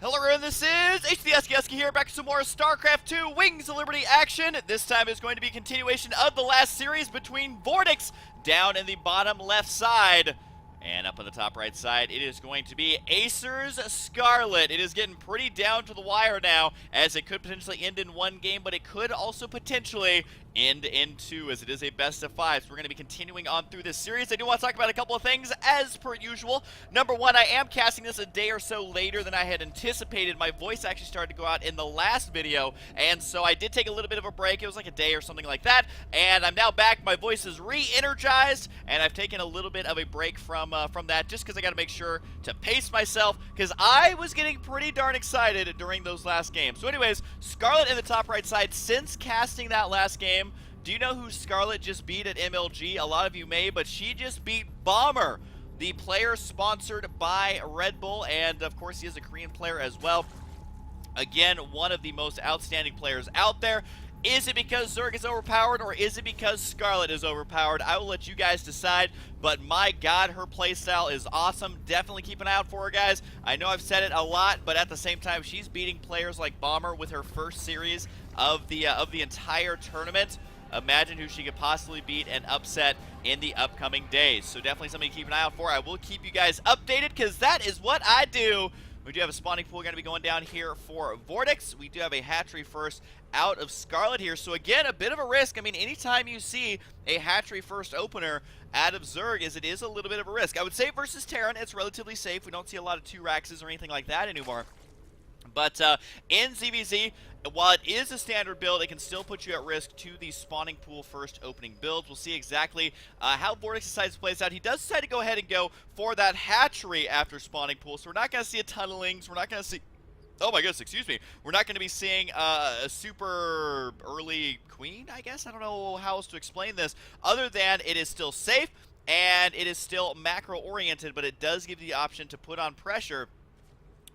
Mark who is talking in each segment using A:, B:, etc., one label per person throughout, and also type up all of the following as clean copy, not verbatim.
A: Hello everyone, this is theStC here, back with some more Starcraft 2 Wings of Liberty action. This time is going to be a continuation of the last series between Vortix down in the bottom left side. And up on the top right side, it is going to be Acer's Scarlett. It is getting pretty down to the wire now, as it could potentially end in one game, but it could also potentially end in two, as it is a best of five. So we're going to be continuing on through this series. I do want to talk about a couple of things as per usual. Number one, I am casting this a day or so later than I had anticipated. My voice actually started to go out in the last video, and so I did take a little bit of a break. It was like a day or something like that, and I'm now back. My voice is re-energized, and I've taken a little bit of a break from that, just because I got to make sure to pace myself, because I was getting pretty darn excited during those last games. So anyways, Scarlett in the top right side. Since casting that last game, do you know who Scarlett just beat at MLG? A lot of you may, but she just beat Bomber, the player sponsored by Red Bull, and of course he is a Korean player as well. Again, one of the most outstanding players out there. Is it because ZvZ is overpowered, or is it because Scarlett is overpowered? I will let you guys decide, but my god, her playstyle is awesome. Definitely keep an eye out for her, guys. I know I've said it a lot, but at the same time, she's beating players like Bomber with her first series of the entire tournament. Imagine who she could possibly beat and upset in the upcoming days. So definitely something to keep an eye out for. I will keep you guys updated, because that is what I do. We do have a spawning pool going to be going down here for Vortix. We do have a hatchery first out of Scarlett here. So again, a bit of a risk. I mean, anytime you see a hatchery first opener out of ZvZ, it is a little bit of a risk. I would say versus Terran, it's relatively safe. We don't see a lot of 2-Raxes or anything like that anymore. But in ZvZ, while it is a standard build, it can still put you at risk to the spawning pool first opening builds. We'll see exactly how Vortix decides to play this out. He does decide to go ahead and go for that hatchery after spawning pool, so we're not going to see a ton of lings. We're not going to see... Oh my goodness, excuse me. We're not going to be seeing a super early queen, I guess. I don't know how else to explain this, other than it is still safe and it is still macro-oriented, but it does give you the option to put on pressure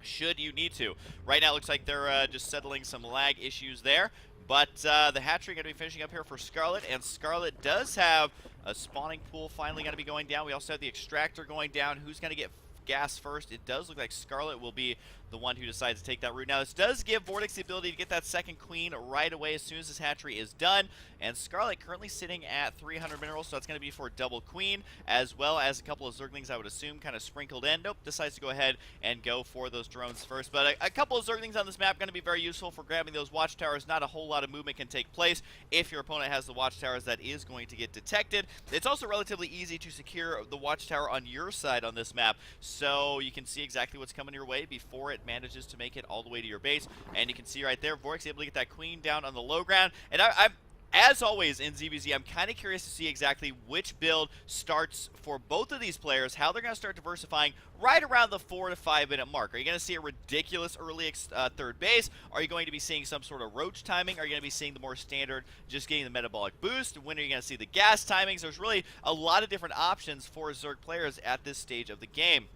A: should you need to. Right now it looks like they're just settling some lag issues there, but the hatchery going to be finishing up here for Scarlett, and Scarlett does have a spawning pool finally going to be going down. We also have the extractor going down. Who's going to get gas first? It does look like Scarlett will be the one who decides to take that route. Now, this does give Vortix the ability to get that second queen right away as soon as this hatchery is done, and Scarlett currently sitting at 300 minerals, so that's going to be for double queen, as well as a couple of zerglings, I would assume, kind of sprinkled in. Nope, decides to go ahead and go for those drones first, but a couple of zerglings on this map going to be very useful for grabbing those watchtowers. Not a whole lot of movement can take place. If your opponent has the watchtowers, that is going to get detected. It's also relatively easy to secure the watchtower on your side on this map, so you can see exactly what's coming your way before it manages to make it all the way to your base. And you can see right there, Vortix able to get that queen down on the low ground. And I'm as always in ZvZ, I'm kind of curious to see exactly which build starts for both of these players, how they're going to start diversifying right around the 4 to 5 minute mark. Are you going to see a ridiculous early third base? Are you going to be seeing some sort of roach timing? Are you going to be seeing the more standard, just getting the metabolic boost? When are you going to see the gas timings? There's really a lot of different options for ZerG players at this stage of the game.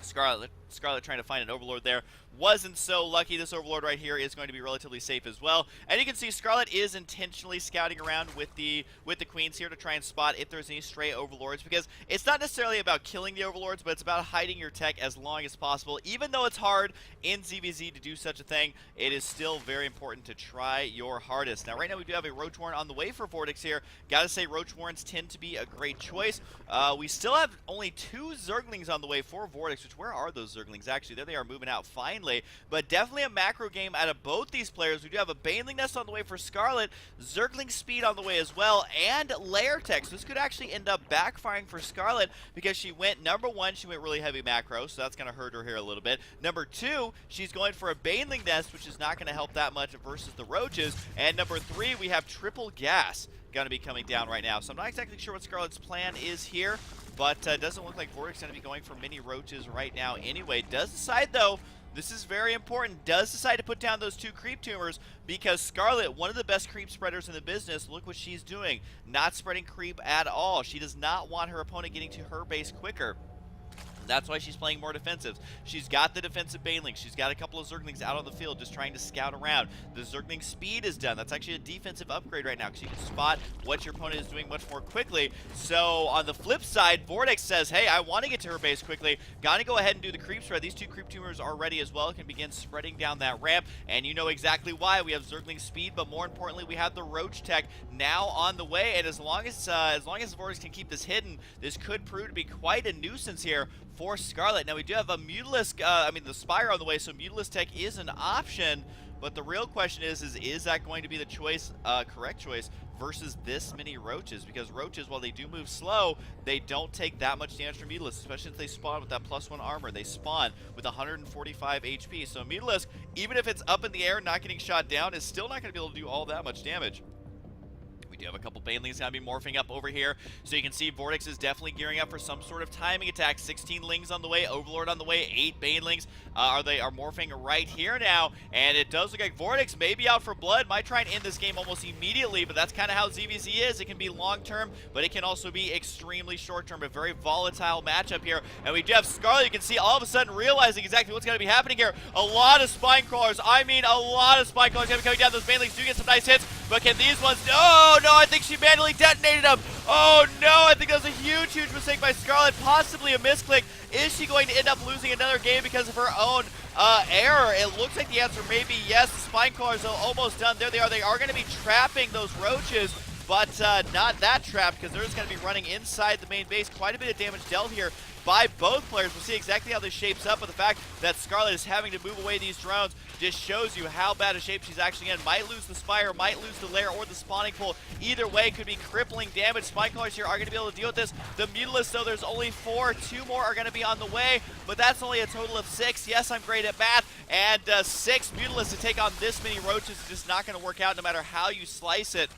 A: Scarlett trying to find an overlord there. Wasn't so lucky. This overlord right here is going to be relatively safe as well. And you can see Scarlett is intentionally scouting around with the queens here to try and spot if there's any stray overlords, because it's not necessarily about killing the overlords, but it's about hiding your tech as long as possible. Even though it's hard in ZvZ to do such a thing, it is still very important to try your hardest. Now right now we do have a Roach Warren on the way for Vortix here. Gotta say, Roach Warrens tend to be a great choice. We still have only 2 zerglings on the way for Vortix, which where are those zerglings? Actually, there they are, moving out finally. But definitely a macro game out of both these players. We do have a Baneling Nest on the way for Scarlett, Zergling Speed on the way as well, and Lair Tech. So this could actually end up backfiring for Scarlett, because she went, number 1, she went really heavy macro, so that's going to hurt her here a little bit. Number 2, she's going for a Baneling Nest, which is not going to help that much versus the Roaches. And number 3, we have triple gas going to be coming down right now. So I'm not exactly sure what Scarlett's plan is here, but doesn't look like Vortix going to be going for mini Roaches right now anyway. Does decide, though, this is very important, does decide to put down those 2 creep tumors, because Scarlett, one of the best creep spreaders in the business, look what she's doing. Not spreading creep at all. She does not want her opponent getting to her base quicker. That's why she's playing more defensive. She's got the defensive banelings. She's got a couple of Zerglings out on the field just trying to scout around. The Zergling speed is done. That's actually a defensive upgrade right now because you can spot what your opponent is doing much more quickly. So on the flip side, Vortix says, hey, I want to get to her base quickly. Got to go ahead and do the creep spread. These two creep tumors are ready as well. Can begin spreading down that ramp. And you know exactly why. We have Zergling speed, but more importantly, we have the Roach tech now on the way. And as long as Vortix can keep this hidden, this could prove to be quite a nuisance here for Scarlett. Now we do have a Mutalisk, the Spire on the way, so Mutalisk tech is an option, but the real question is that going to be the choice, correct choice, versus this many Roaches? Because Roaches, while they do move slow, they don't take that much damage from Mutalisk, especially if they spawn with that +1 armor. They spawn with 145 HP, so Mutalisk, even if it's up in the air, not getting shot down, is still not going to be able to do all that much damage. We do have a couple Banelings going to be morphing up over here. So you can see Vortix is definitely gearing up for some sort of timing attack. 16 Lings on the way, Overlord on the way, 8 Banelings are morphing right here now. And it does look like Vortix may be out for blood. Might try and end this game almost immediately, but that's kind of how ZvZ is. It can be long-term, but it can also be extremely short-term. A very volatile matchup here. And we do have Scarlett. You can see all of a sudden realizing exactly what's going to be happening here. A lot of Spine Crawlers. I mean, a lot of Spine Crawlers going to be coming down. Those Banelings do get some nice hits, but can these ones... Oh, no, I think she manually detonated them. Oh, no, I think that was a huge mistake by Scarlett. Possibly a misclick. Is she going to end up losing another game because of her own error? It looks like the answer may be yes. The Spine Crawlers are almost done. There they are. They are going to be trapping those Roaches, but not that trap because they're just going to be running inside the main base. Quite a bit of damage dealt here by both players. We'll see exactly how this shapes up, but the fact that Scarlett is having to move away these drones just shows you how bad a shape she's actually in. Might lose the Spire, might lose the Lair or the spawning pool. Either way could be crippling damage. Spine Crawlers here are going to be able to deal with this. The Mutalisk, though, there's only 4. 2 more are going to be on the way, but that's only a total of 6. Yes, I'm great at math, and 6 Mutalisks to take on this many Roaches is just not going to work out no matter how you slice it.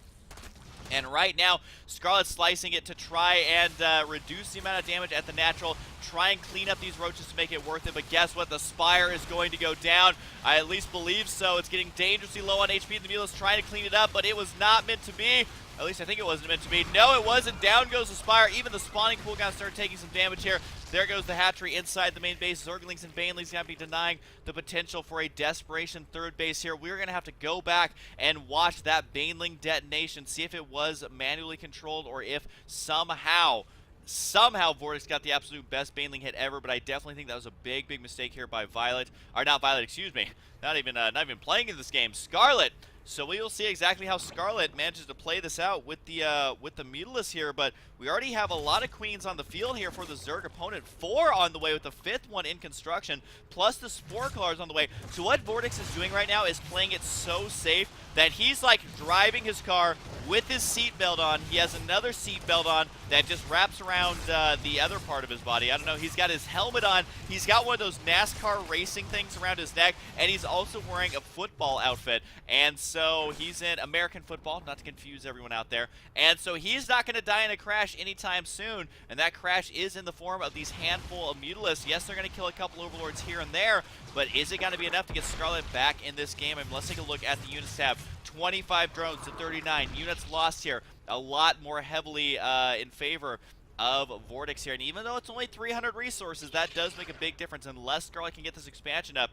A: And right now, Scarlett's slicing it to try and reduce the amount of damage at the natural, try and clean up these Roaches to make it worth it. But guess what? The Spire is going to go down. I at least believe so. It's getting dangerously low on HP. The Mutalisk trying to clean it up, but it was not meant to be. At least I think it wasn't meant to be. No, it wasn't. Down goes the Spire. Even the spawning pool going to start taking some damage here. There goes the hatchery inside the main base. Zerglings and Banelings going to be denying the potential for a desperation third base here. We're going to have to go back and watch that Baneling detonation, see if it was manually controlled or if somehow Vortix got the absolute best Baneling hit ever, but I definitely think that was a big mistake here by Violet. Or not Violet, excuse me. Not even playing in this game. Scarlett. So we will see exactly how Scarlett manages to play this out with the Mutalisk here, but we already have a lot of queens on the field here for the Zerg opponent. 4 on the way with the 5th one in construction, plus the Spore Crawlers on the way. So what Vortix is doing right now is playing it so safe that he's like driving his car with his seatbelt on. He has another seatbelt on that just wraps around the other part of his body. I don't know, he's got his helmet on, he's got one of those NASCAR racing things around his neck, and he's also wearing a football outfit. And so he's in American football, not to confuse everyone out there. And so he's not going to die in a crash anytime soon, and that crash is in the form of these handful of Mutalisks. Yes, they're going to kill a couple Overlords here and there, but is it going to be enough to get Scarlett back in this game? And let's take a look at the units tab. 25 drones to 39. Units lost here. A lot more heavily in favor of Vortix here. And even though it's only 300 resources, that does make a big difference. Unless Scarlett can get this expansion up,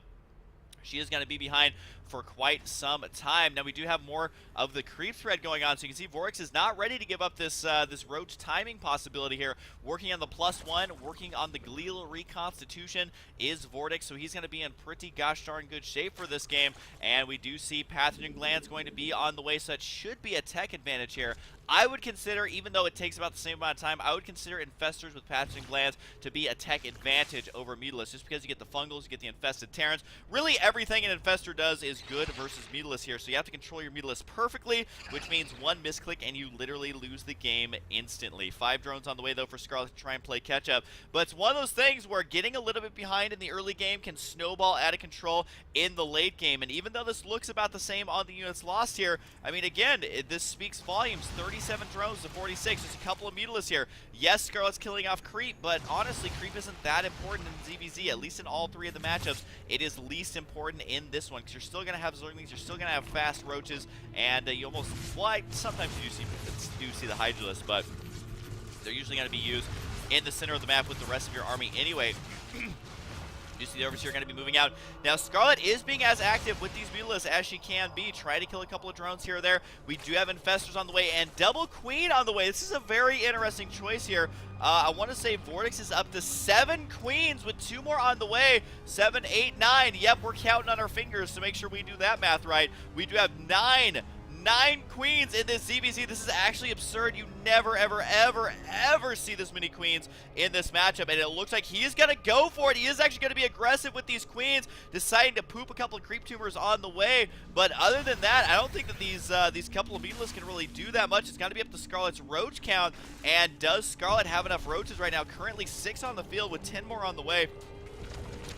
A: she is going to be behind for quite some time. Now we do have more of the creep thread going on, so you can see Vortix is not ready to give up this this Roach timing possibility here. Working on the +1, working on the glial reconstitution is Vortix, so he's going to be in pretty gosh darn good shape for this game. And we do see pathogen glands going to be on the way, so that should be a tech advantage here. I would consider, even though it takes about the same amount of time, I would consider infestors with pathogen glands to be a tech advantage over Mutalisk, just because you get the fungals, you get the infested Terrans. Really, everything an infestor does is good versus Mutalisk here, so you have to control your Mutalisk perfectly, which means one misclick and you literally lose the game instantly. 5 drones on the way, though, for Scarlett to try and play catch-up. But it's one of those things where getting a little bit behind in the early game can snowball out of control in the late game. And even though this looks about the same on the units lost here, I mean, again, this speaks volumes. 37 drones to 46. There's a couple of Mutalisks here. Yes, Scarlett's killing off creep, but honestly, creep isn't that important in ZvZ, at least in all 3 of the matchups. It is least important in this one, because you're still going to have Zerglings, you're still going to have fast Roaches, and you almost, well, sometimes you do see the Hydralisks, but they're usually going to be used in the center of the map with the rest of your army anyway. You see the overseer going to be moving out. Now, Scarlett is being as active with these mutalisks as she can be. Try to kill a couple of drones here or there. We do have infestors on the way and double queen on the way. This is a very interesting choice here. I want to say Vortix is up to 7 queens with 2 more on the way. 7, 8, 9. Yep, we're counting on our fingers to make sure we do that math right. We do have 9 queens in this ZvZ. This is actually absurd. You never, ever, ever, ever see this many queens in this matchup, and it looks like he is going to go for it. He is actually going to be aggressive with these queens, deciding to poop a couple of creep tumors on the way. But other than that, I don't think that these couple of mutalisks can really do that much. It's got to be up to Scarlett's roach count, and does Scarlett have enough roaches right now? Currently 6 on the field with 10 more on the way.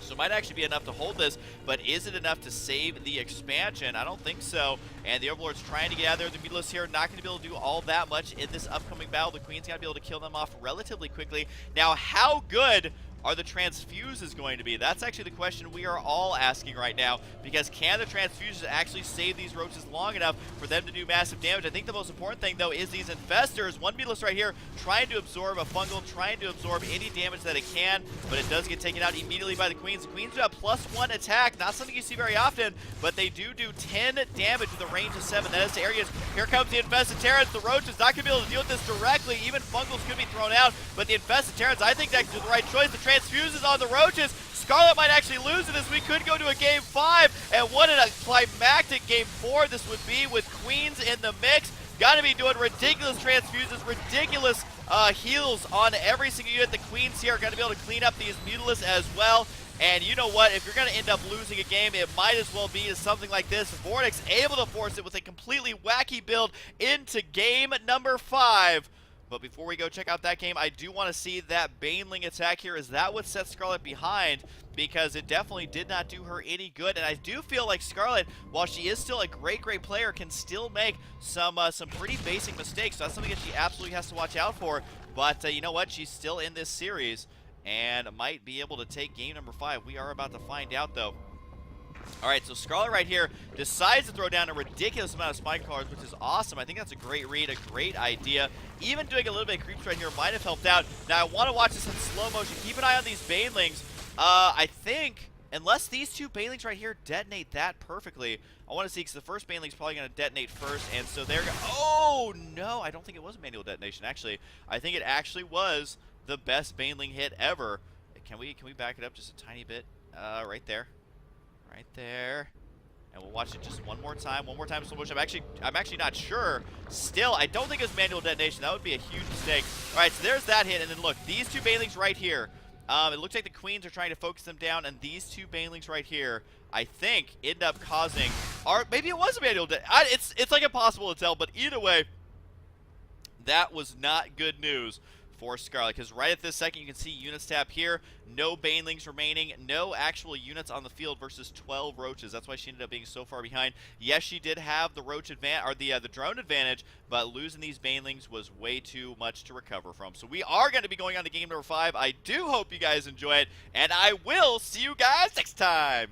A: So it might actually be enough to hold this, but is it enough to save the expansion? I don't think so. And the Overlord's trying to get out there. The mutalisks here are not going to be able to do all that much in this upcoming battle. The Queen's got to be able to kill them off relatively quickly. Now, how good are the transfuses going to be? That's actually the question we are all asking right now, because can the transfuses actually save these roaches long enough for them to do massive damage? I think the most important thing, though, is these infestors. One mutalisk right here trying to absorb a fungal, trying to absorb any damage that it can, but it does get taken out immediately by the Queens. The Queens do have +1 attack, not something you see very often, but they do 10 damage with a range of 7. That is areas. Here comes the infested Terrans. The roach is not going to be able to deal with this directly. Even fungals could be thrown out, but the infested Terrans, I think that's the right choice. The transfuses on the roaches. Scarlett might actually lose it, as we could go to a game 5, and what a climactic game 4 this would be with Queens in the mix. Gotta be doing ridiculous transfuses, ridiculous heals on every single unit. The Queens here are gonna be able to clean up these mutalisks as well. And you know what? If you're going to end up losing a game, it might as well be to something like this. Vortix able to force it with a completely wacky build into game number 5. But before we go check out that game, I do want to see that Baneling attack here. Is that what set Scarlett behind? Because it definitely did not do her any good. And I do feel like Scarlett, while she is still a great player, can still make some pretty basic mistakes. So that's something that she absolutely has to watch out for. But you know what? She's still in this series and might be able to take game number 5. We are about to find out, though. All right, so Scarlett right here decides to throw down a ridiculous amount of spike cards, which is awesome. I think that's a great read, a great idea. Even doing a little bit of creeps right here might have helped out. Now, I want to watch this in slow motion. Keep an eye on these Banelings. I think, unless these 2 Banelings right here detonate that perfectly, I want to see, because the first Baneling's probably going to detonate first, and so they're going to... Oh, no, I don't think it was a manual detonation, actually. I think it actually was the best Baneling hit ever. Can we back it up just a tiny bit? Right there. Right there. And we'll watch it just one more time slow motion. I'm actually not sure. Still, I don't think it was manual detonation. That would be a huge mistake. All right, so there's that hit, and then look, these 2 Banelings right here. It looks like the Queens are trying to focus them down, and these 2 Banelings right here, I think, end up causing, or maybe it was a manual detonation. It's like impossible to tell, but either way, that was not good news for Scarlett, because right at this second you can see units tab here, no Banelings remaining, no actual units on the field versus 12 roaches. That's why she ended up being so far behind. Yes, she did have the roach advantage, or the drone advantage, but losing these Banelings was way too much to recover from. So we are going to be going on to game number 5. I do hope you guys enjoy it, and I will see you guys next time.